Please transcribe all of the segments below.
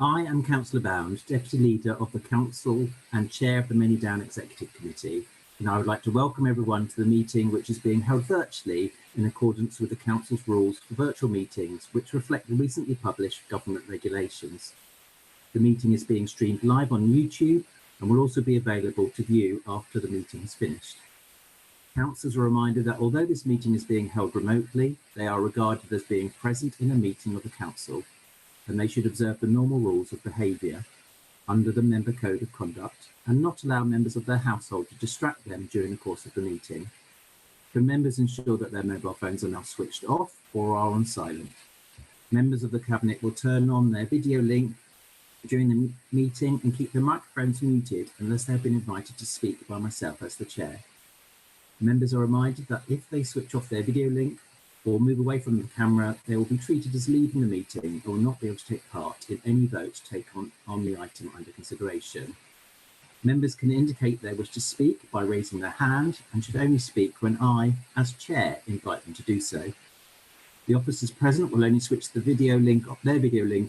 I am Councillor Bound, Deputy Leader of the Council and Chair of the Manydown Executive Committee, and I would like to welcome everyone to the meeting, which is being held virtually in accordance with the Council's rules for virtual meetings, which reflect the recently published government regulations. The meeting is being streamed live on YouTube and will also be available to view after the meeting is finished. Councillors are reminded that although this meeting is being held remotely, they are regarded as being present in a meeting of the Council, and they should observe the normal rules of behaviour under the Member Code of Conduct and not allow members of their household to distract them during the course of the meeting. Can members ensure that their mobile phones are now switched off or are on silent? Members of the Cabinet will turn on their video link during the meeting and keep their microphones muted unless they have been invited to speak by myself as the Chair. Members are reminded that if they switch off their video link or move away from the camera, they will be treated as leaving the meeting and will not be able to take part in any vote taken on the item under consideration. Members can indicate their wish to speak by raising their hand and should only speak when I, as Chair, invite them to do so. The officers present will only switch their video link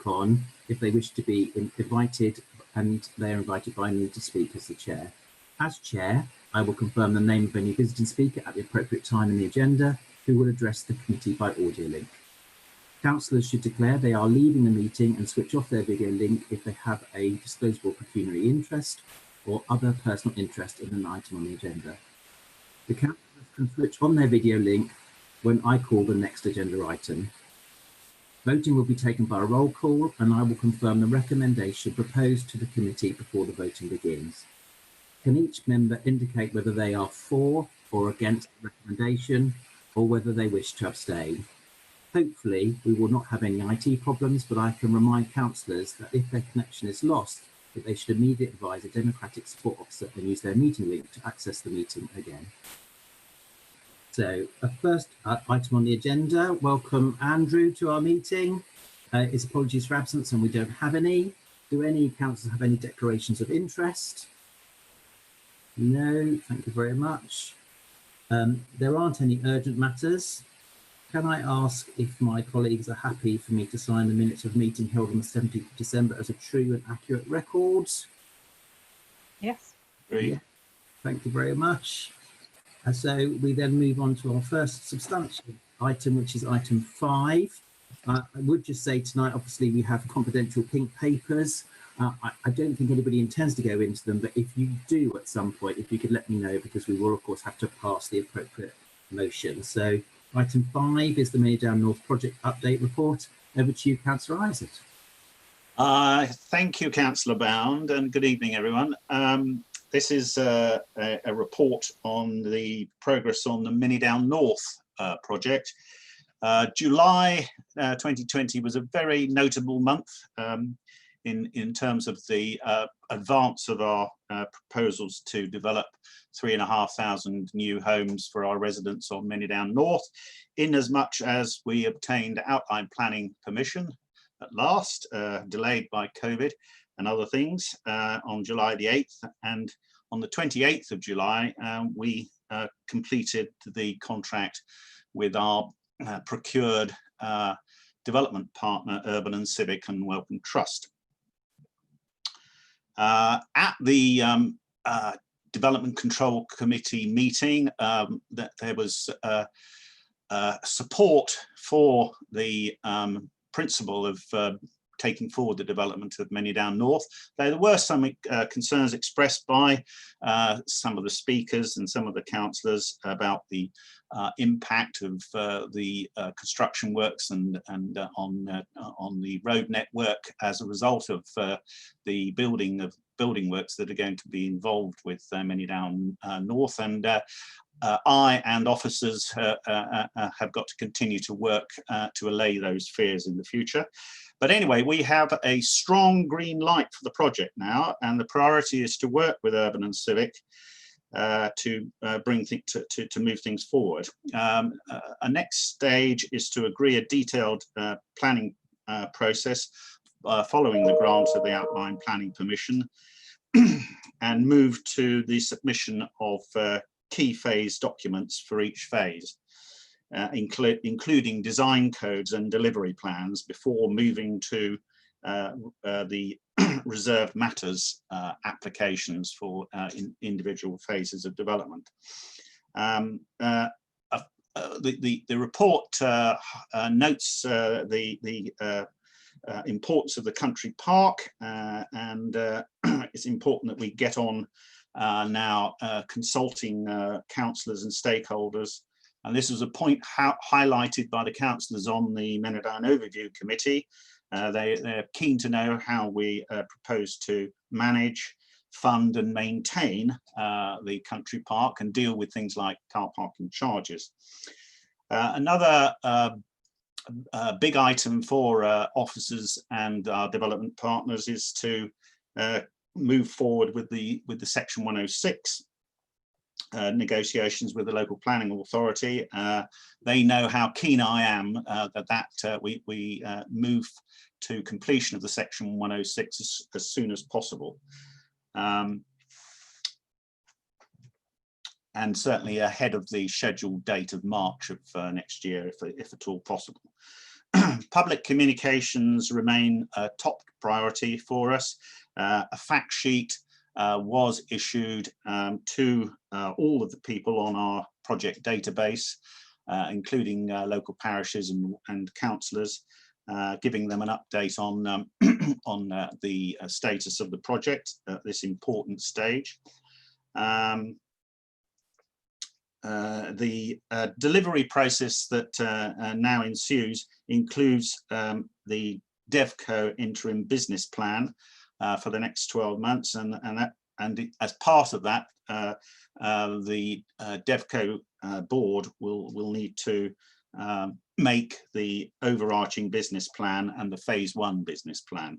on if they wish to be invited, and they are invited by me to speak as the Chair. As Chair, I will confirm the name of any visiting speaker at the appropriate time in the agenda, who will address the committee by audio link. Councillors should declare they are leaving the meeting and switch off their video link if they have a disclosable pecuniary interest or other personal interest in an item on the agenda. The councillors can switch on their video link when I call the next agenda item. Voting will be taken by a roll call, and I will confirm the recommendation proposed to the committee before the voting begins. Can each member indicate whether they are for or against the recommendation, or whether they wish to abstain? Hopefully, we will not have any IT problems, but I can remind councillors that if their connection is lost, that they should immediately advise a democratic support officer and use their meeting link to access the meeting again. So, first item on the agenda, welcome Andrew to our meeting. His apologies for absence, and we don't have any. Do any councillors have any declarations of interest? No, thank you very much. There aren't any urgent matters. Can I ask if my colleagues are happy for me to sign the minutes of meeting held on the 17th of December as a true and accurate record? Yes. Yeah. Thank you very much. And so we then move on to our first substantial item, which is item 5. I would just say tonight, obviously, we have confidential pink papers. I don't think anybody intends to go into them, but if you do at some point, if you could let me know, because we will, of course, have to pass the appropriate motion. So item 5 is the Manydown North Project Update Report. Over to you, Councillor Isaac. Thank you, Councillor Bound, and good evening, everyone. This is a report on the progress on the Manydown North project. July 2020 was a very notable month in terms of the advance of our proposals to develop 3,500 new homes for our residents on Manydown North, in as much as we obtained outline planning permission at last, delayed by COVID and other things, on July the 8th. And on the 28th of July, we completed the contract with our procured development partner, Urban and Civic and Wellcome Trust. At the Development Control Committee meeting, there was support for the principle of taking forward the development of Manydown North. There were some concerns expressed by some of the speakers and some of the councillors about the impact of the construction works and on the road network as a result of the building works that are going to be involved with Manydown North. And I and officers have got to continue to work to allay those fears in the future. But anyway, we have a strong green light for the project now, and the priority is to work with Urban and Civic to move things forward. A next stage is to agree a detailed planning process following the grant of the outline planning permission, and move to the submission of key phase documents for each phase. Including design codes and delivery plans before moving to the reserved matters applications for individual phases of development. The report notes the importance of the country park, and it's important that we get on now consulting councillors and stakeholders. And this was a point highlighted by the councillors on the Manydown Overview Committee. They're keen to know how we propose to manage, fund and maintain the country park and deal with things like car parking charges. Another big item for officers and our development partners is to move forward with the Section 106 negotiations with the local planning authority. They know how keen I am that we move to completion of the Section 106 as soon as possible. And certainly ahead of the scheduled date of March of next year, if at all possible. Public communications remain a top priority for us. A fact sheet was issued to all of the people on our project database, including local parishes and councillors, giving them an update on, on the status of the project at this important stage. The delivery process that now ensues includes the DevCo interim business plan for the next 12 months, and as part of that, the DevCo board will need to make the overarching business plan and the phase 1 business plan.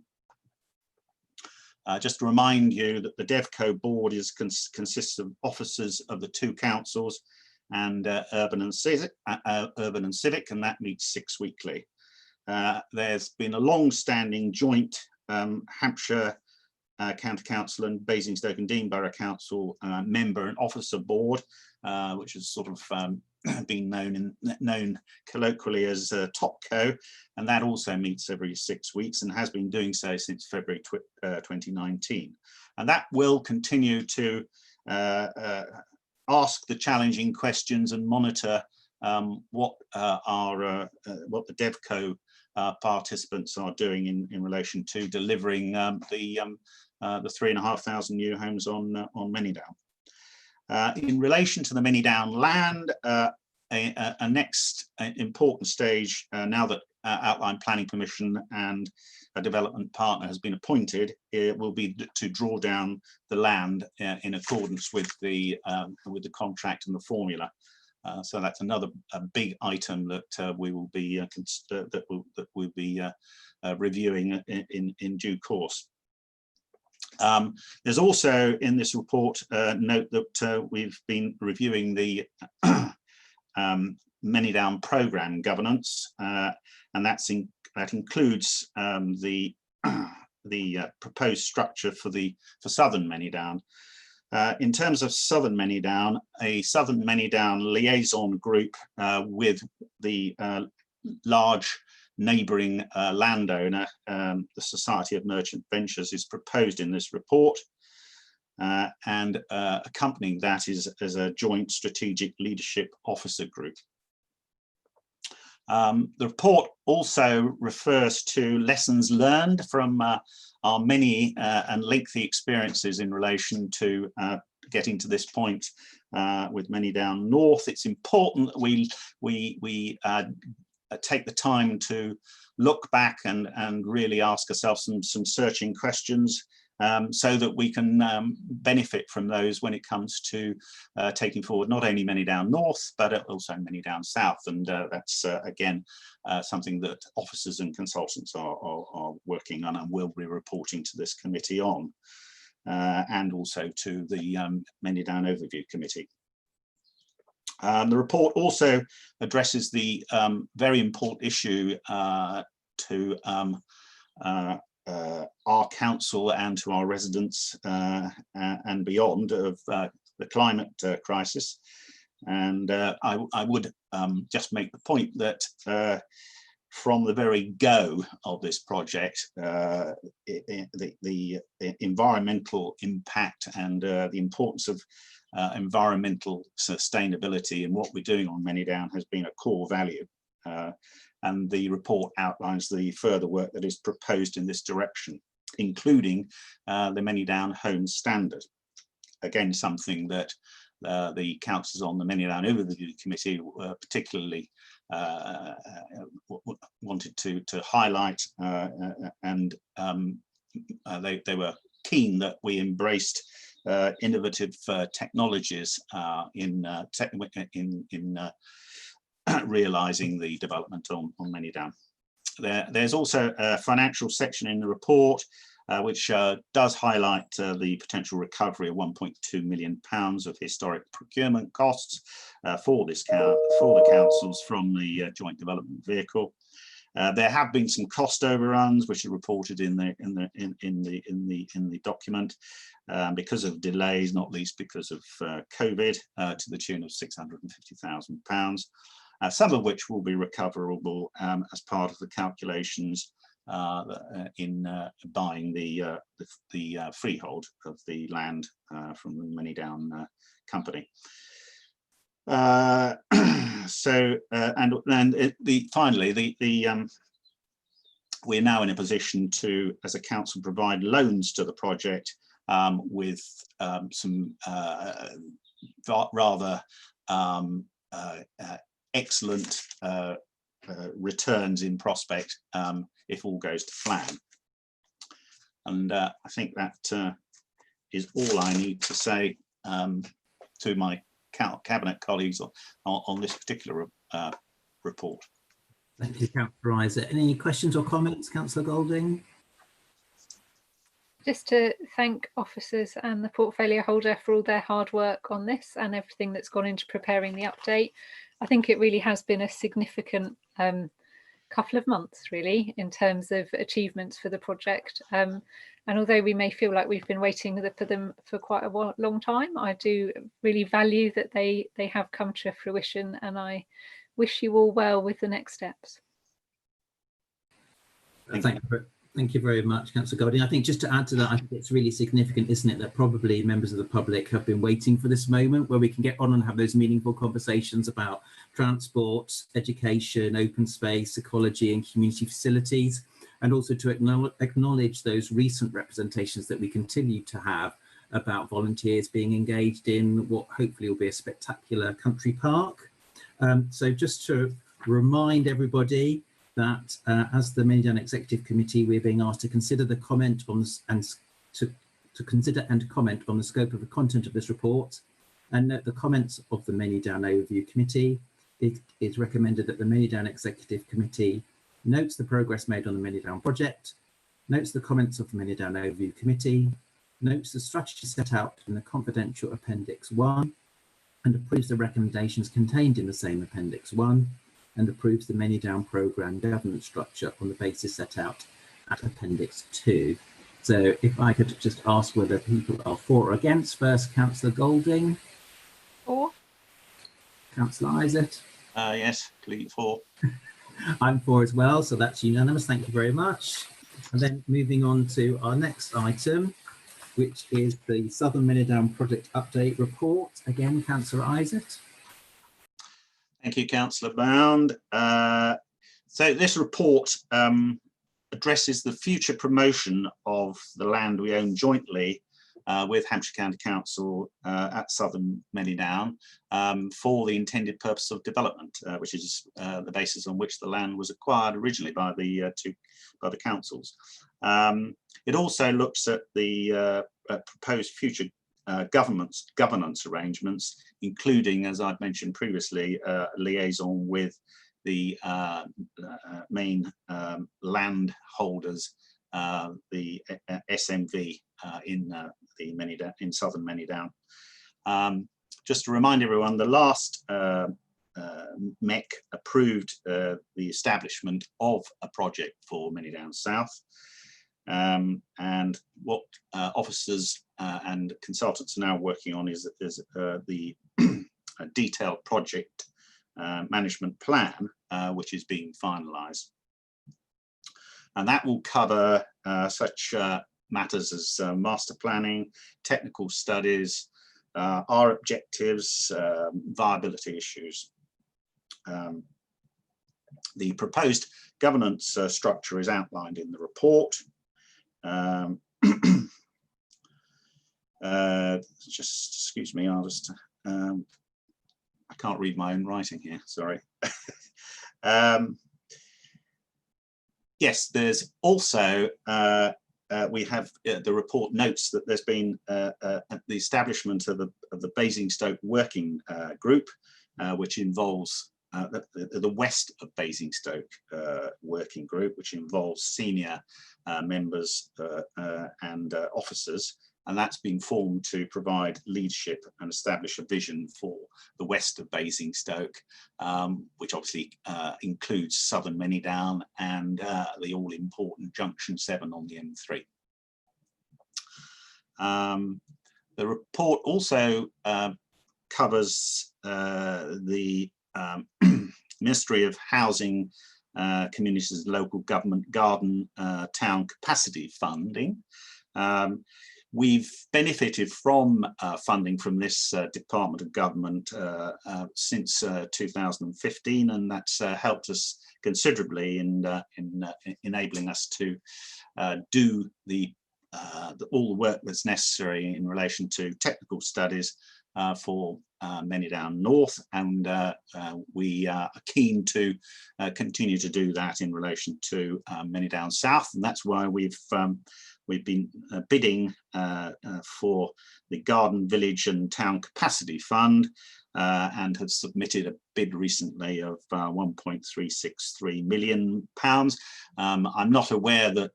Just to remind you that the DevCo board consists of officers of the 2 councils and urban and civic, and that meets 6 weekly. There's been a long-standing joint Hampshire County Council and Basingstoke and Dean Borough Council member and officer board, which has sort of been known colloquially as TopCo, and that also meets every 6 weeks and has been doing so since February 2019. And that will continue to ask the challenging questions and monitor what the DevCo participants are doing in relation to delivering the 3,500 new homes on Manydown. In relation to the Manydown land, a next important stage, now that outline planning permission and a development partner has been appointed, it will be to draw down the land in accordance with the contract and the formula. So that's another big item that we will be reviewing in due course. There's also in this report note that we've been reviewing the Manydown programme governance, and that includes the proposed structure for Southern Manydown. In terms of Southern Manydown, a Southern Manydown liaison group with the large neighbouring landowner, the Society of Merchant Ventures, is proposed in this report, and accompanying that is a joint strategic leadership officer group. The report also refers to lessons learned from our many and lengthy experiences in relation to getting to this point with Manydown North. It's important that we take the time to look back and really ask ourselves some searching questions, so that we can benefit from those when it comes to taking forward not only Manydown North, but also Manydown South. And that's, again, something that officers and consultants are working on and will be reporting to this committee on, and also to the Manydown Overview Committee. The report also addresses the very important issue to our council and to our residents and beyond of the climate crisis. And I would just make the point that from the very go of this project, the environmental impact and the importance of environmental sustainability and what we're doing on Manydown has been a core value. And the report outlines the further work that is proposed in this direction, including the Manydown Home Standard. Again, something that the councillors on the Manydown Overview Committee were particularly wanted to highlight, and they were keen that we embraced innovative technologies in realising the development on Manydown. There's also a financial section in the report which does highlight the potential recovery of £1.2 million of historic procurement costs for the councils from the joint development vehicle. There have been some cost overruns which are reported in the document because of delays, not least because of COVID, to the tune of £650,000. Some of which will be recoverable as part of the calculations in buying the freehold of the land from the Manydown company. Finally, we're now in a position to, as a council, provide loans to the project with some rather excellent returns in prospect if all goes to plan. And I think that is all I need to say to my cabinet colleagues on this particular report. Thank you, Councillor Isaac. Any questions or comments, Councillor Golding? Just to thank officers and the portfolio holder for all their hard work on this and everything that's gone into preparing the update. I think it really has been a significant couple of months, really, in terms of achievements for the project. And although we may feel like we've been waiting for them for quite a long time, I do really value that they have come to fruition, and I wish you all well with the next steps. Thank you very much, Councillor Golding. I think just to add to that, I think it's really significant, isn't it, that probably members of the public have been waiting for this moment where we can get on and have those meaningful conversations about transport, education, open space, ecology and community facilities, and also to acknowledge those recent representations that we continue to have about volunteers being engaged in what hopefully will be a spectacular country park. So just to remind everybody that as the Manydown Executive Committee, we're being asked to consider the comment on this and to consider and comment on the scope of the content of this report, and note the comments of the Manydown Overview Committee. It is recommended that the Manydown Executive Committee notes the progress made on the Manydown project, notes the comments of the Manydown Overview Committee, notes the strategy set out in the confidential Appendix 1, and approves the recommendations contained in the same Appendix 1, and approves the Manydown programme governance structure on the basis set out at Appendix 2. So if I could just ask whether people are for or against. First, Councillor Golding. For. Councillor Isaac. Yes, please, for. I'm for as well, so that's unanimous. Thank you very much. And then moving on to our next item, which is the Southern Manydown Project Update Report. Again, Councillor Isaac. Thank you, Councillor Bound. So this report addresses the future promotion of the land we own jointly with Hampshire County Council at Southern Manydown for the intended purpose of development, which is the basis on which the land was acquired originally by the councils. It also looks at the proposed future governance arrangements, including, as I've mentioned previously, liaison with the main land holders, the SMV in Southern Manydown. Just to remind everyone, the last MEC approved the establishment of a project for Manydown South. And what officers and consultants are now working on is the detailed project management plan, which is being finalised. and that will cover such matters as master planning, technical studies, our objectives, viability issues. The proposed governance structure is outlined in the report. Just excuse me, I'll just, I can't read my own writing here, sorry. Yes, there's also, we have, the report notes that there's been the establishment of the Basingstoke working group, which involves the West of Basingstoke working group, which involves senior members and officers, and that's been formed to provide leadership and establish a vision for the west of Basingstoke, which obviously includes southern Manydown and the all-important Junction 7 on the M3. The report also covers the Ministry of Housing, Communities, Local Government, Garden, Town Capacity Funding. We've benefited from funding from this Department of Government since 2015, and that's helped us considerably in enabling us to do all the work that's necessary in relation to technical studies for Manydown North, and we are keen to continue to do that in relation to Manydown South, and that's why we've been bidding for the Garden, Village and Town Capacity Fund, and have submitted a bid recently of £1.363 million. I'm not aware that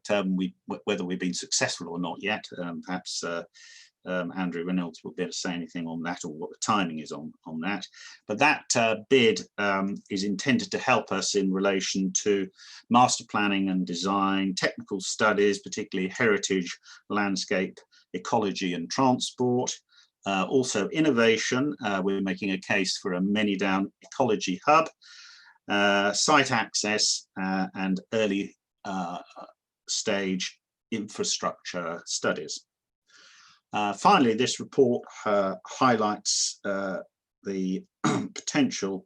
whether we've been successful or not yet. Perhaps Andrew Reynolds will be able to say anything on that, or what the timing is on that. But that bid is intended to help us in relation to master planning and design, technical studies, particularly heritage, landscape, ecology and transport. Also innovation, we're making a case for a Manydown ecology hub, site access and early stage infrastructure studies. Finally, this report highlights the potential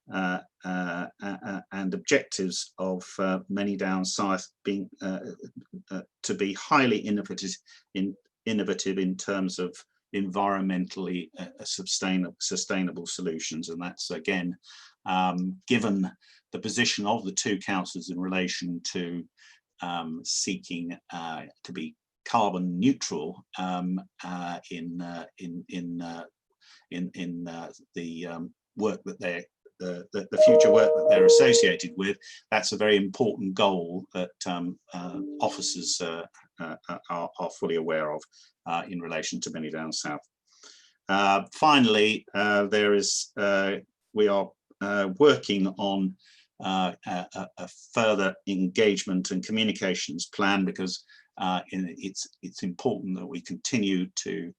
and objectives of Manydown South being to be highly innovative in terms of environmentally sustainable solutions, and that's again given the position of the two councils in relation to seeking to be carbon neutral in the work that they're the future work that they're associated with. That's a very important goal that officers are fully aware of in relation to Manydown South. Finally, we are working on a further engagement and communications plan, because it's important that we continue to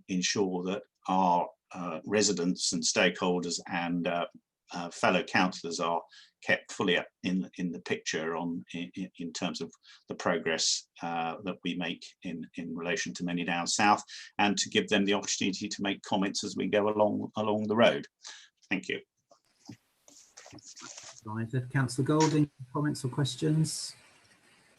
ensure that our residents and stakeholders and fellow councillors are kept fully up in the picture in terms of the progress that we make in relation to Manydown South, and to give them the opportunity to make comments as we go along the road. Thank you. Councillor Golding, comments or questions?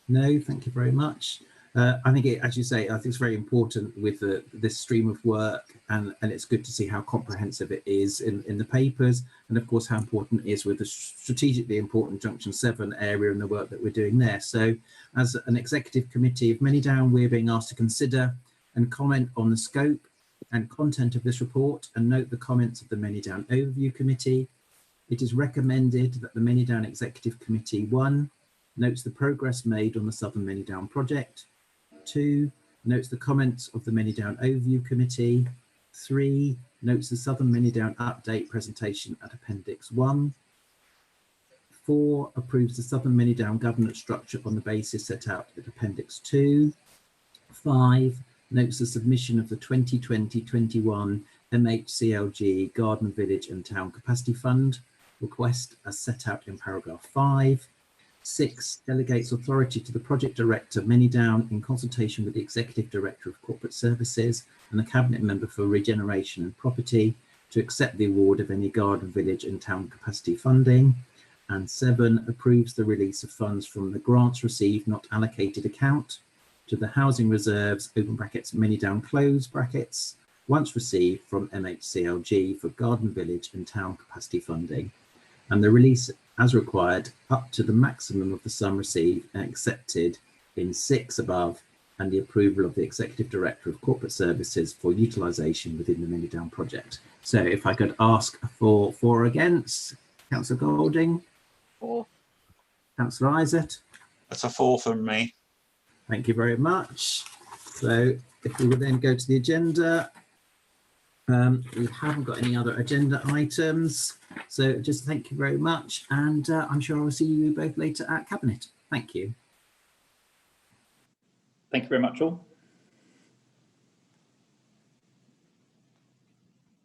No, thank you very much. I think, as you say, I think it's very important with this stream of work, and it's good to see how comprehensive it is in the papers, and of course how important it is with the strategically important Junction 7 area and the work that we're doing there. So as an executive committee of Manydown, we're being asked to consider and comment on the scope and content of this report, and note the comments of the Manydown Overview Committee. It is recommended that the Manydown Executive Committee 1 notes the progress made on the Southern Manydown project, 2 notes the comments of the Manydown Overview Committee, 3 notes the Southern Manydown update presentation at Appendix 1, 4 approves the Southern Manydown governance structure on the basis set out at Appendix 2, 5 notes the submission of the 2020-21 MHCLG Garden, Village and Town Capacity Fund request as set out in paragraph 5, 6, delegates authority to the project director, Manydown, in consultation with the executive director of corporate services and the cabinet member for regeneration and property, to accept the award of any garden, village and town capacity funding. And 7, approves the release of funds from the grants received not allocated account to the housing reserves, open brackets, Manydown, close brackets, once received from MHCLG for garden, village and town capacity funding, and the release as required up to the maximum of the sum received and accepted in 6 above, and the approval of the executive director of corporate services for utilisation within the Manydown project. So if I could ask for or against. Councillor Golding. 4. Councillor Isaac. That's a 4 from me. Thank you very much. So if we would then go to the agenda, we haven't got any other agenda items. So just thank you very much. And I'm sure I'll see you both later at Cabinet. Thank you. Thank you very much all.